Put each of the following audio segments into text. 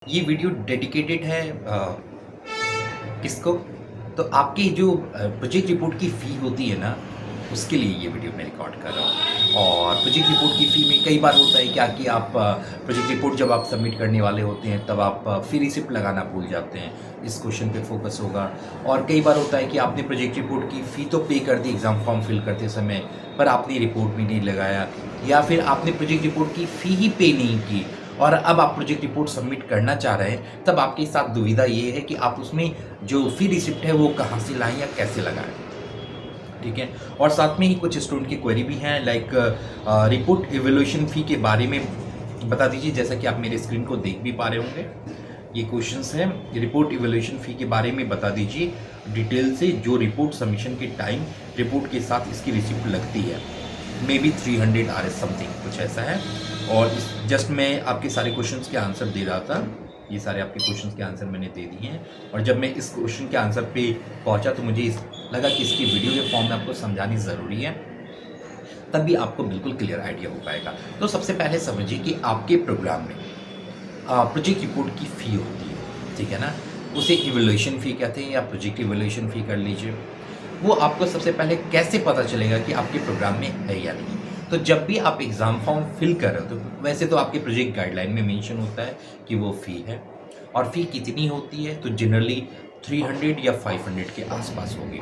ये video dedicated है किसको? तो आपकी जो प्रोजेक्ट रिपोर्ट की फ़ी होती है ना, उसके लिए ये वीडियो मैं रिकॉर्ड कर रहा हूँ। और प्रोजेक्ट रिपोर्ट की फ़ी में कई बार होता है क्या कि आप प्रोजेक्ट रिपोर्ट जब आप सबमिट करने वाले होते हैं, तब आप फ़ी रिसिप्ट लगाना भूल जाते हैं। इस क्वेश्चन पे फोकस होगा। और कई बार होता है कि आपने प्रोजेक्ट रिपोर्ट की फ़ी तो पे कर दी एग्ज़ाम फॉर्म फिल करते समय, पर आपने रिपोर्ट भी नहीं लगाया, या फिर आपने प्रोजेक्ट रिपोर्ट की फ़ी ही पे नहीं की और अब आप प्रोजेक्ट रिपोर्ट सबमिट करना चाह रहे हैं, तब आपके साथ दुविधा ये है कि आप उसमें जो फ़ी रिसिप्ट है वो कहाँ से लाएँ या कैसे लगाएँ, ठीक है? और साथ में ही कुछ स्टूडेंट की क्वेरी भी हैं, लाइक रिपोर्ट इवैल्यूएशन फ़ी के बारे में बता दीजिए। जैसा कि आप मेरे स्क्रीन को देख भी पा रहे होंगे, ये क्वेश्चंस हैं। रिपोर्ट इवैल्यूएशन फ़ी के बारे में बता दीजिए डिटेल से, जो रिपोर्ट सबमिशन के टाइम रिपोर्ट के साथ इसकी रिसिप्ट लगती है। मे बी 300 RS समथिंग कुछ ऐसा है। और इस जस्ट मैं आपके सारे क्वेश्चंस के आंसर दे रहा था, ये सारे आपके क्वेश्चंस के आंसर मैंने दे दिए हैं। और जब मैं इस क्वेश्चन के आंसर पे पहुंचा तो मुझे लगा कि इसकी वीडियो के फॉर्म में आपको समझानी ज़रूरी है, तभी आपको बिल्कुल क्लियर आइडिया हो पाएगा। तो सबसे पहले समझिए कि आपके प्रोग्राम में प्रोजेक्ट रिपोर्ट की फ़ी होती है, ठीक है ना? उसे इवैल्यूएशन फ़ी कहते हैं या प्रोजेक्ट इवैल्यूएशन फ़ी कर लीजिए। वो आपको सबसे पहले कैसे पता चलेगा कि आपके प्रोग्राम में है या नहीं? तो जब भी आप एग्ज़ाम फॉर्म फिल कर रहे हो, तो वैसे तो आपके प्रोजेक्ट गाइडलाइन में मेंशन होता है कि वो फ़ी है। और फ़ी कितनी होती है? तो जनरली 300 या 500 के आसपास होगी।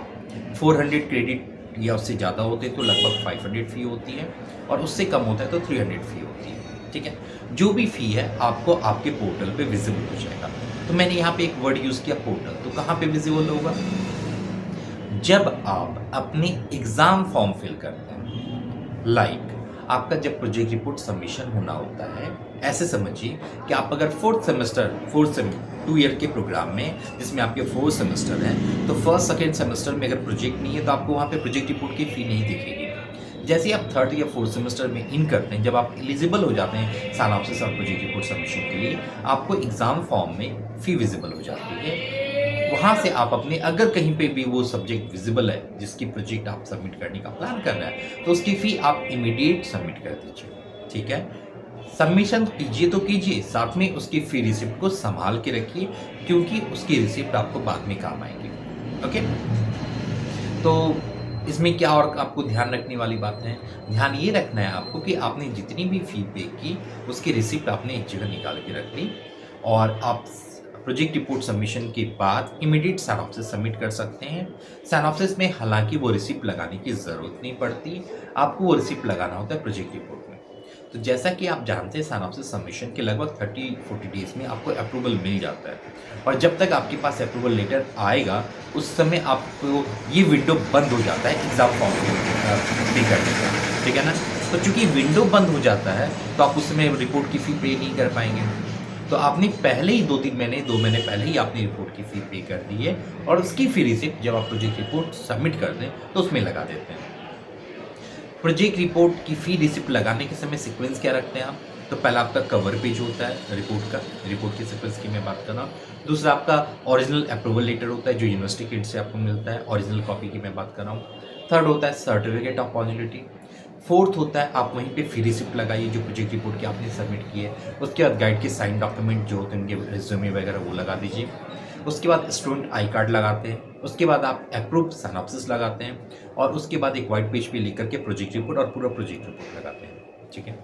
400 क्रेडिट या उससे ज़्यादा होते तो लगभग 500 फ़ी होती है, और उससे कम होता है तो 300 फ़ी होती है, ठीक है? जो भी फ़ी है आपको आपके पोर्टल पे विजिबल हो जाएगा। तो मैंने यहाँ पे एक वर्ड यूज़ किया, पोर्टल। तो कहाँ पे विजिबल होगा? जब आप अपने एग्ज़ाम फॉर्म फिल करते हैं, लाइक आपका जब प्रोजेक्ट रिपोर्ट सबमिशन होना होता है, ऐसे समझिए कि आप अगर 2 ईयर के प्रोग्राम में, जिसमें आपके 4 सेमेस्टर हैं, तो फर्स्ट सेकेंड सेमेस्टर में अगर प्रोजेक्ट नहीं है तो आपको वहाँ पे प्रोजेक्ट रिपोर्ट की फ़ी नहीं दिखेगी। जैसे ही आप 3rd या 4th सेमेस्टर में इन करते हैं, जब आप एलिजिबल हो जाते हैं साइनॉप्सिस और प्रोजेक्ट रिपोर्ट सबमिशन के लिए, आपको एग्ज़ाम फॉर्म में फ़ी विजिबल हो जाती है। वहाँ से आप अपने, अगर कहीं पे भी वो सब्जेक्ट विजिबल है जिसकी प्रोजेक्ट आप सबमिट करने का प्लान कर रहे हैं, तो उसकी फ़ी आप इमीडिएट सबमिट कर दीजिए, ठीक है? सबमिशन कीजिए तो कीजिए, साथ में उसकी फ़ी रिसिप्ट को सँभाल के रखिए, क्योंकि उसकी रिसिप्ट आपको बाद में काम आएगी, ओके? तो इसमें क्या और आपको ध्यान रखने वाली बात है? ध्यान ये रखना है आपको कि आपने जितनी भी फ़ी पे की, उसकी रिसिप्ट आपने एक जगह निकाल के रख ली, और आप प्रोजेक्ट रिपोर्ट सबमिशन के बाद इमीडिएट साइनॉप्सिस सबमिट कर सकते हैं। साइनॉप्सिस में हालाँकि वो रिसिप्ट लगाने की ज़रूरत नहीं पड़ती, आपको वो रिसिप्ट लगाना होता है प्रोजेक्ट रिपोर्ट में। तो जैसा कि आप जानते हैं, साइनॉप्सिस सबमिशन के लगभग 30-40 डेज़ में आपको अप्रूवल मिल जाता है, और जब तक आपके पास अप्रूवल लेटर आएगा, उस समय आपको ये विंडो बंद हो जाता है एग्ज़ाम फॉर्म पे करने का, ठीक है ना? तो चूँकि विंडो बंद हो जाता है, तो आप उस समय रिपोर्ट की फ़ी पे नहीं कर पाएँगे। तो आपने पहले ही 2 महीने पहले ही आपने रिपोर्ट की फ़ी पे कर दी है, और उसकी फ़ी रिसिप्ट जब आप प्रोजेक्ट रिपोर्ट सबमिट कर दें, तो उसमें लगा देते हैं। प्रोजेक्ट रिपोर्ट की फ़ी रिसिप्ट लगाने के समय सीक्वेंस क्या रखते हैं आप? तो पहला आपका कवर पेज होता है रिपोर्ट का, रिपोर्ट की सीक्वेंस की मैं बात कर रहा हूँ। दूसरा आपका ओरिजिनल अप्रूवल लेटर होता है, जो यूनिवर्सिटी किट से आपको मिलता है, ओरिजिनल कॉपी की मैं बात कर रहा हूँ। थर्ड होता है सर्टिफिकेट ऑफ पॉजिटिविटी। फोर्थ होता है, आप वहीं पे फ़ी रिसिप्ट लगाइए जो प्रोजेक्ट रिपोर्ट की आपने सबमिट की है। उसके बाद गाइड के साइन डॉक्यूमेंट जो होते हैं, उनके रिज्यूमे वगैरह वो लगा दीजिए। उसके बाद स्टूडेंट आई कार्ड लगाते हैं। उसके बाद आप अप्रूव्ड सिनॉप्सिस लगाते हैं, और उसके बाद एक व्हाइट पेज पे लिख करके प्रोजेक्ट रिपोर्ट और पूरा प्रोजेक्ट रिपोर्ट लगाते हैं, ठीक है?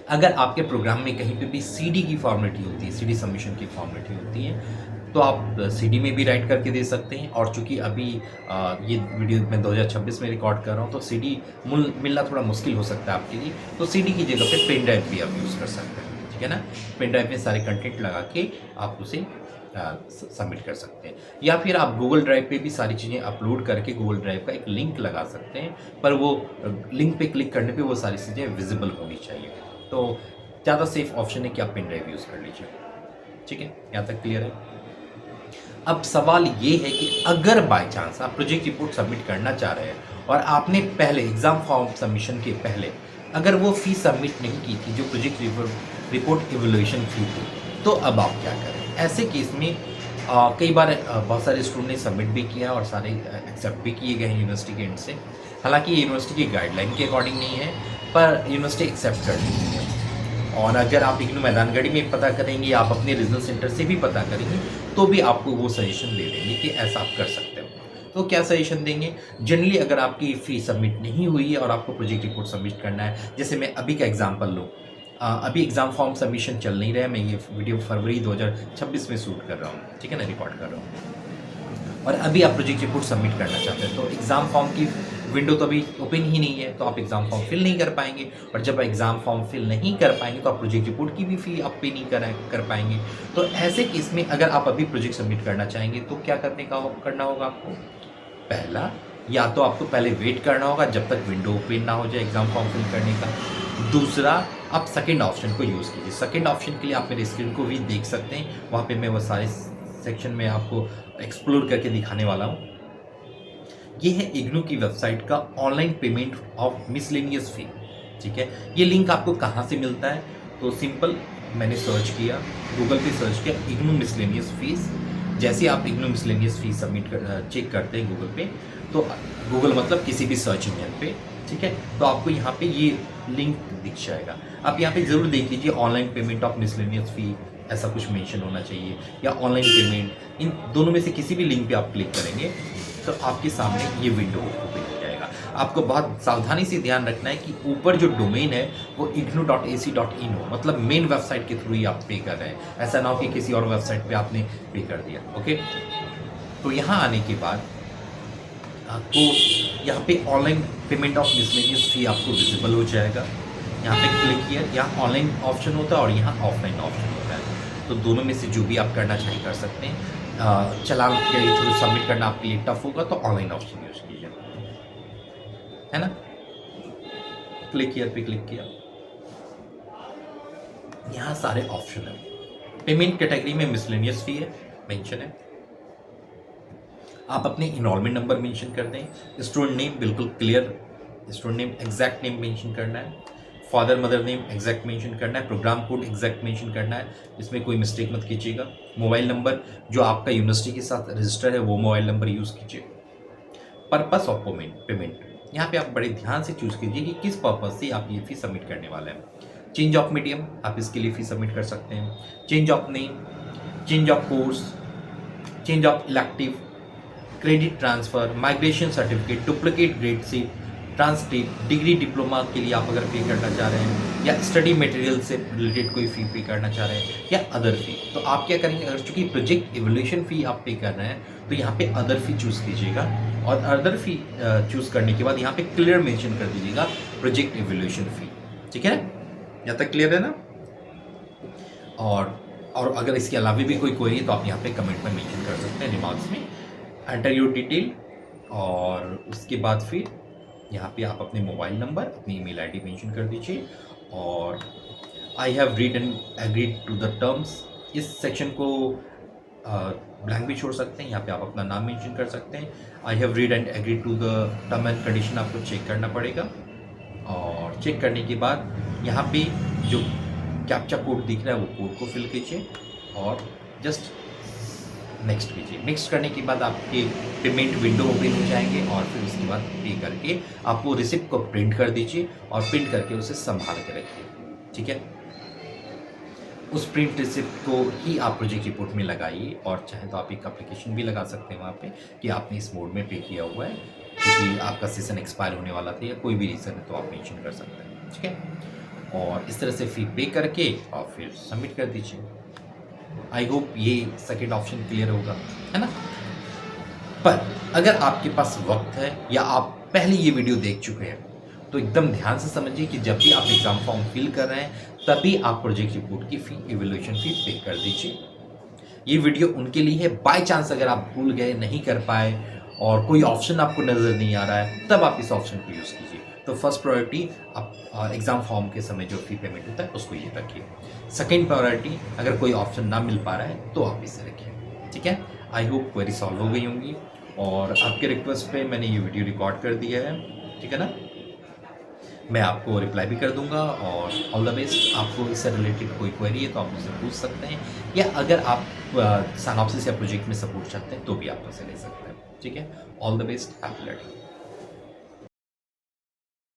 अगर आपके प्रोग्राम में कहीं पे भी सीडी की फॉर्मेलिटी होती है, सीडी सबमिशन की फॉर्मेलिटी होती है, तो आप सीडी में भी राइट करके दे सकते हैं। और चूँकि अभी ये वीडियो मैं 2026 में रिकॉर्ड कर रहा हूँ, तो सीडी मिलना थोड़ा मुश्किल हो सकता है आपके लिए, तो सीडी की जगह पे पेन ड्राइव भी आप यूज़ कर सकते हैं, ठीक है ना? पेन ड्राइव में सारे कंटेंट लगा के आप उसे सबमिट कर सकते हैं, या फिर आप गूगल ड्राइव पे भी सारी चीज़ें अपलोड करके गूगल ड्राइव का एक लिंक लगा सकते हैं, पर वो लिंक पे क्लिक करने पे वो सारी चीज़ें विजिबल होनी चाहिए। तो ज़्यादा सेफ ऑप्शन है कि आप पेन ड्राइव यूज़ कर लीजिए, ठीक है? यहाँ तक क्लियर है? अब सवाल ये है कि अगर बाय चांस आप प्रोजेक्ट रिपोर्ट सबमिट करना चाह रहे हैं, और आपने पहले एग्ज़ाम फॉर्म सबमिशन के पहले अगर वो फ़ी सबमिट नहीं की थी, जो प्रोजेक्ट रिपोर्ट इवैल्यूएशन फ़ी थी, तो अब आप क्या करें? ऐसे केस में कई बार बहुत सारे स्टूडेंट ने सबमिट भी किया और सारे एक्सेप्ट भी किए गए हैं यूनिवर्सिटी के एंड से। हालाँकि ये यूनिवर्सिटी की गाइडलाइन के अकॉर्डिंग नहीं है, पर यूनिवर्सिटी एक्सेप्ट कर ली है। और अगर आप इग्नू मैदानगढ़ी में पता करेंगे या आप अपने रीजनल सेंटर से भी पता करेंगे तो भी आपको वो सजेशन दे देंगे कि ऐसा आप कर सकते हो। तो क्या सजेशन देंगे? जनरली अगर आपकी फ़ी सबमिट नहीं हुई है और आपको प्रोजेक्ट रिपोर्ट सबमिट करना है, जैसे मैं अभी का एग्जांपल लूँ, अभी एग्ज़ाम फॉर्म सबमिशन चल नहीं रहा है, मैं ये वीडियो फरवरी 2026 में शूट कर रहा हूँ, ठीक है ना, रिकॉर्ड कर रहा हूँ, और अभी आप प्रोजेक्ट रिपोर्ट सबमिट करना चाहते हैं तो एग्ज़ाम फॉर्म की विंडो तो अभी ओपन ही नहीं है, तो आप एग्ज़ाम फॉर्म फिल नहीं कर पाएंगे, और जब एग्ज़ाम फॉर्म फिल नहीं कर पाएंगे तो आप प्रोजेक्ट रिपोर्ट की भी फ़ी आप पे नहीं कर पाएंगे। तो ऐसे केस में अगर आप अभी प्रोजेक्ट सबमिट करना चाहेंगे तो क्या करना होगा आपको? पहला, या तो आपको पहले वेट करना होगा जब तक विंडो ओपन ना हो जाए एग्ज़ाम फॉर्म फिल करने का। दूसरा, आप सेकंड ऑप्शन को यूज़ कीजिए। सेकंड ऑप्शन के लिए आप मेरे स्क्रीन को भी देख सकते हैं, वहाँ पे मैं वो सारे सेक्शन में आपको एक्सप्लोर करके दिखाने वाला हूँ। ये है इग्नू की वेबसाइट का ऑनलाइन पेमेंट ऑफ मिसलेनियस फ़ी, ठीक है। ये लिंक आपको कहाँ से मिलता है? तो सिंपल, मैंने सर्च किया, गूगल पे सर्च किया इग्नू मिसलेनियस फीस। जैसे आप इग्नू मिसलेनियस फीस चेक करते हैं गूगल पे, तो गूगल मतलब किसी भी सर्च इंजन पे, ठीक है, तो आपको यहाँ पे ये लिंक दिख जाएगा। आप यहाँ पे ज़रूर देख लीजिए, ऑनलाइन पेमेंट ऑफ मिसलेनियस फ़ी ऐसा कुछ मेंशन होना चाहिए, या ऑनलाइन पेमेंट, इन दोनों में से किसी भी लिंक पे आप क्लिक करेंगे तो आपके सामने ये विंडो ओपन हो जाएगा। आपको बहुत सावधानी से ध्यान रखना है कि ऊपर जो डोमेन है वो ignu.ac.in हो, मतलब मेन वेबसाइट के थ्रू ही आप पे कर रहे हैं, ऐसा ना हो कि किसी और वेबसाइट पे आपने पे कर दिया। ओके, तो यहाँ आने के बाद आपको यहाँ पे ऑनलाइन पेमेंट ऑफ मिसलेनियस फ़ी आपको विजिबल हो जाएगा। यहाँ पे क्लिक किया, यहाँ ऑनलाइन ऑप्शन होता है और यहाँ ऑफलाइन ऑप्शन होता है, तो दोनों में से जो भी आप करना चाहें कर सकते हैं। चालान के थ्रू सबमिट करना आपके लिए टफ होगा तो ऑनलाइन ऑप्शन यूज़ कीजिए, है ना। क्लिक हियर पे क्लिक किया, यहाँ सारे ऑप्शन है। पेमेंट कैटेगरी में मिसलेनियस फ़ी है, मेंशन है। आप अपने इनरोलमेंट नंबर मेंशन कर दें। स्टूडेंट नेम बिल्कुल clear, student name exact name mention करना है। Father mother name exact mention करना है। प्रोग्राम कोड एग्जैक्ट मेंशन करना है, इसमें कोई मिस्टेक मत कीजिएगा। मोबाइल नंबर जो आपका यूनिवर्सिटी के साथ रजिस्टर है वो मोबाइल नंबर यूज़ कीजिए। पर्पस ऑफ पेमेंट, यहाँ पे आप बड़े ध्यान से चूज़ कीजिए कि किस पर्पज़ से आप ये फी सबमिट करने वाले हैं। चेंज ऑफ मीडियम, आप इसके लिए फी सबमिट कर सकते हैं। Change of name, change of course, change of elective, credit transfer, migration certificate, duplicate grade sheet, transcript, degree diploma के लिए आप अगर पे करना चाह रहे हैं, या स्टडी मटेरियल से रिलेटेड कोई फ़ी पे करना चाह रहे हैं, या अदर फ़ी, तो आप क्या करेंगे? अगर चूँकि प्रोजेक्ट इवोल्यूशन फ़ी आप पे कर रहे हैं तो यहाँ पे अदर फ़ी चूज़ कीजिएगा, और अदर फ़ी चूज़ करने के बाद यहाँ पे क्लियर मेंशन कर दीजिएगा प्रोजेक्ट इवोल्यूशन फ़ी, ठीक है, यहाँ तक क्लियर है ना। और अगर इसके अलावा भी कोई क्वेरी है तो आप यहाँ पे कमेंट में मेंशन कर सकते हैं, रिमार्क्स में एंटर योर डिटेल, और उसके बाद फिर यहाँ पे आप अपने मोबाइल नंबर, अपनी ईमेल आईडी मेंशन कर दीजिए, और I have read and agreed to the terms, इस सेक्शन को ब्लैंक भी छोड़ सकते हैं, यहाँ पे आप अपना नाम मेंशन कर सकते हैं। I have read and agreed to the term and condition आपको चेक करना पड़ेगा, और चेक करने के बाद यहाँ पे जो कैप्चा कोड दिख रहा है वो कोड को फिल कीजिए और जस्ट नेक्स्ट कीजिए। नेक्स्ट करने के बाद आपके पेमेंट विंडो ओपन हो जाएंगे, और फिर उसके बाद पे करके आप वो रिसिप्ट को प्रिंट कर दीजिए और प्रिंट करके उसे संभाल के रखिए, ठीक है। उस प्रिंट रिसिप्ट को ही आप प्रोजेक्ट रिपोर्ट में लगाइए, और चाहे तो आप एक एप्लीकेशन भी लगा सकते हैं वहाँ पे कि आपने इस मोड में पे किया हुआ है, क्योंकि आपका सेशन एक्सपायर होने वाला था या कोई भी रीज़न है तो आप मेंशन कर सकते हैं, ठीक है। और इस तरह से फ़ी पे करके और फिर सबमिट कर दीजिए। आई होप ये सेकेंड ऑप्शन क्लियर होगा, है ना। पर अगर आपके पास वक्त है या आप पहले ये वीडियो देख चुके हैं तो एकदम ध्यान से समझिए कि जब भी आप एग्ज़ाम फॉर्म फिल कर रहे हैं तभी आप प्रोजेक्ट रिपोर्ट की फ़ी, इवैल्यूएशन फ़ी पे कर दीजिए। ये वीडियो उनके लिए है, बाय चांस अगर आप भूल गए, नहीं कर पाए और कोई ऑप्शन आपको नज़र नहीं आ रहा है, तब आप इस ऑप्शन को यूज़ कीजिए। तो फर्स्ट प्रायोरिटी आप एग्ज़ाम फॉर्म के समय जो फ़ी पेमेंट होता है उसको ये रखिए। सेकेंड प्रायोरिटी, अगर कोई ऑप्शन ना मिल पा रहा है तो आप इसे रखिए, ठीक है। आई होप क्वेरी सॉल्व हो गई होंगी, और आपके रिक्वेस्ट पे मैंने ये वीडियो रिकॉर्ड कर दिया है, ठीक है ना। मैं आपको रिप्लाई भी कर दूंगा, और ऑल द बेस्ट। आपको इससे रिलेटेड कोई क्वेरी है तो आप मुझसे पूछ सकते हैं, या अगर आप साइनॉप्सिस या प्रोजेक्ट में सपोर्ट चाहते हैं तो भी आप मुझसे ले सकते हैं, ठीक है। All the best, happy learning.